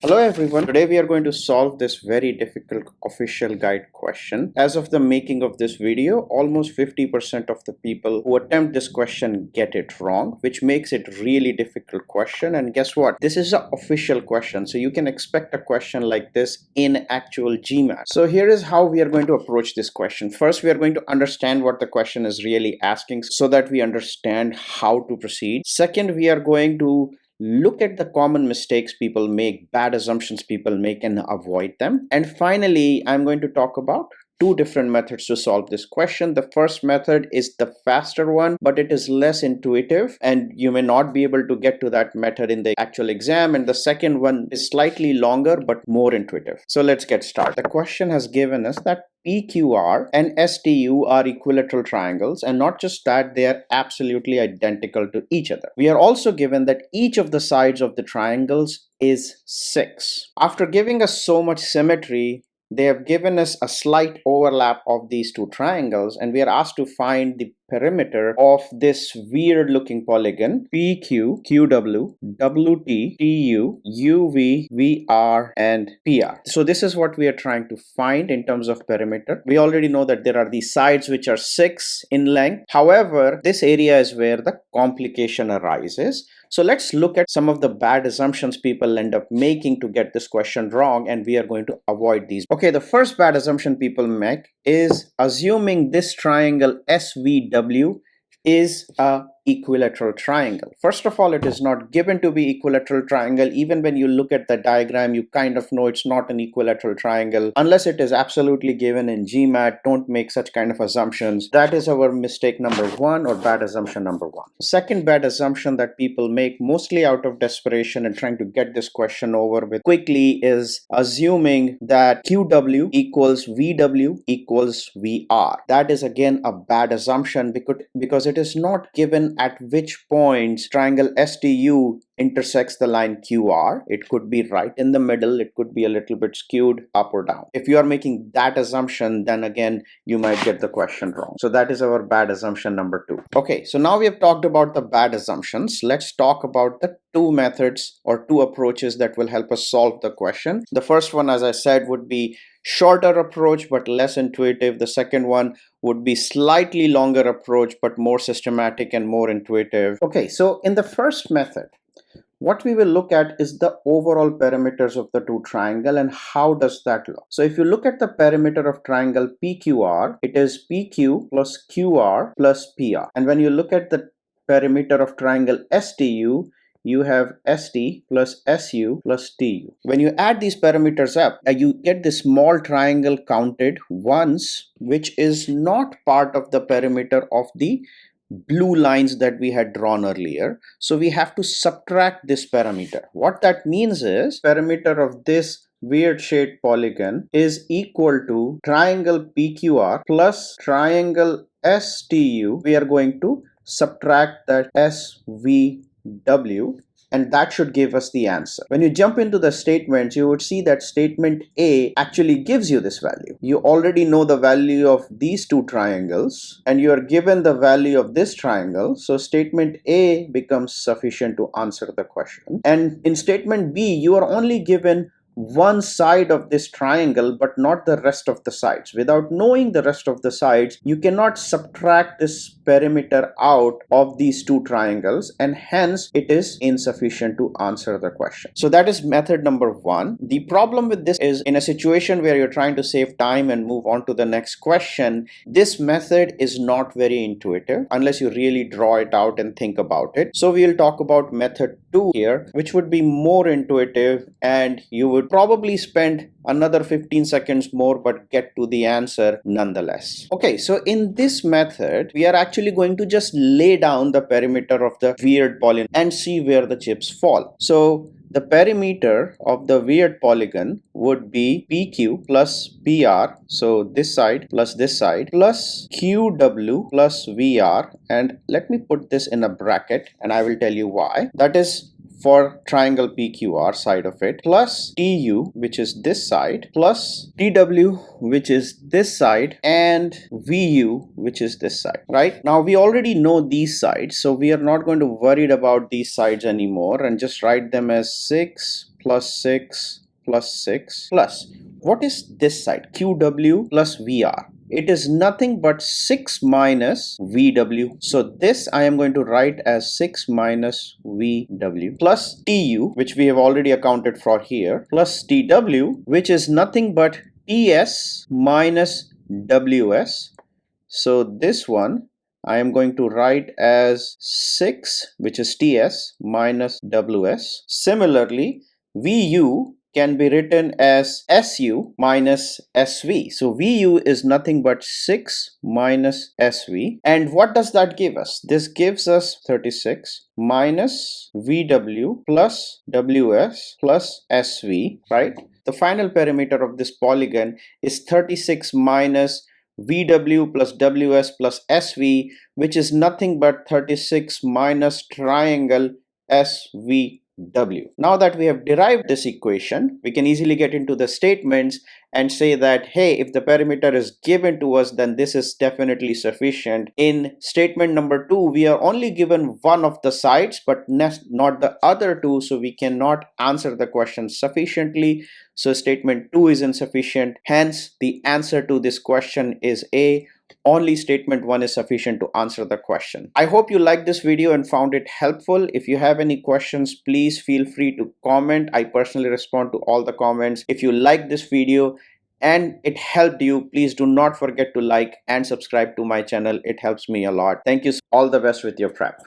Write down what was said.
Hello everyone. Today we are going to solve this very difficult official guide question. As of the making of this video, almost 50% of the people who attempt this question get it wrong, which makes it really difficult question. And guess what? This is an official question. So you can expect a question like this in actual GMAT. So here is how we are going to approach this question. First, we are going to understand what the question is really asking so that we understand how to proceed. Second, we are going to look at the common mistakes people make, bad assumptions people make, and avoid them. And finally, I'm going to talk about two different methods to solve this question. The first method is the faster one, but it is less intuitive and you may not be able to get to that method in the actual exam. And the second one is slightly longer but more intuitive. So let's get started. The question has given us that PQR and STU are equilateral triangles, and not just that, they are absolutely identical to each other. We are also given that each of the sides of the triangles is 6. After giving us so much symmetry, they have given us a slight overlap of these two triangles, and we are asked to find the perimeter of this weird looking polygon PQ, QW, WT, TU, UV, VR, and PR. So this is what we are trying to find in terms of perimeter. We already know that there are these sides which are 6 in length. However, this area is where the complication arises. So let's look at some of the bad assumptions people end up making to get this question wrong, and we are going to avoid these. Okay, the first bad assumption people make is assuming this triangle SVW is a equilateral triangle. First of all, it is not given to be equilateral triangle. Even when you look at the diagram, you kind of know it's not an equilateral triangle unless it is absolutely given in GMAT. Don't make such kind of assumptions. That is our mistake number one, or bad assumption number one. Second bad assumption that people make mostly out of desperation and trying to get this question over with quickly is assuming that QW equals VW equals VR. That is again a bad assumption because it is not given at which points triangle STU intersects the line QR. It could be right in the middle. It could be a little bit skewed up or down. If you are making that assumption, then again, you might get the question wrong. So that is our bad assumption number two. Okay, so now we have talked about the bad assumptions. Let's talk about the two methods or two approaches that will help us solve the question. The first one, as I said, would be shorter approach but less intuitive. The second one would be slightly longer approach but more systematic and more intuitive. Okay, so in the first method, what we will look at is the overall perimeters of the two triangle and how does that look. So if you look at the perimeter of triangle PQR, it is PQ plus QR plus PR. And when you look at the perimeter of triangle STU, you have ST plus SU plus TU. When you add these parameters up, you get this small triangle counted once, which is not part of the perimeter of the blue lines that we had drawn earlier. So we have to subtract this parameter. What that means is perimeter of this weird shaped polygon is equal to triangle PQR plus triangle STU. We are going to subtract that SVW, and that should give us the answer. When you jump into the statements, you would see that statement A actually gives you this value. You already know the value of these two triangles and you are given the value of this triangle. So statement A becomes sufficient to answer the question. And in statement B, you are only given one side of this triangle but not the rest of the sides. Without knowing the rest of the sides, you cannot subtract this perimeter out of these two triangles, and hence it is insufficient to answer the question. So that is method number one. The problem with this is, in a situation where you're trying to save time and move on to the next question, this method is not very intuitive unless you really draw it out and think about it. So we'll talk about method two here, which would be more intuitive, and you would probably spend another 15 seconds more but get to the answer nonetheless. Okay, so in this method, we are actually going to just lay down the perimeter of the weird polygon and see where the chips fall. So the perimeter of the weird polygon would be PQ plus PR, so this side plus this side, plus QW plus VR, and let me put this in a bracket and I will tell you why. That is for triangle PQR side of it, plus TU, which is this side, plus TW, which is this side, and VU, which is this side, right? Now we already know these sides, so we are not going to worry about these sides anymore and just write them as 6 plus 6 plus 6 plus, what is this side? QW plus VR. It is nothing but 6 minus VW. So this I am going to write as 6 minus VW plus TU, which we have already accounted for here, plus TW, which is nothing but TS minus WS. So this one I am going to write as 6, which is TS minus WS. Similarly, VU can be written as SU minus SV. So VU is nothing but 6 minus SV. And what does that give us? This gives us 36 minus VW plus WS plus SV, right? The final perimeter of this polygon is 36 minus VW plus WS plus SV, which is nothing but 36 minus triangle SVW. Now that we have derived this equation, we can easily get into the statements and say that, hey, if the perimeter is given to us, then this is definitely sufficient. In statement number 2, we are only given one of the sides, but not the other two, so we cannot answer the question sufficiently. So statement 2 is insufficient. Hence, the answer to this question is A. Only statement 1 is sufficient to answer the question. I hope you liked this video and found it helpful. If you have any questions, please feel free to comment. I personally respond to all the comments. If you like this video and it helped you, please do not forget to like and subscribe to my channel. It helps me a lot. Thank you. All the best with your prep.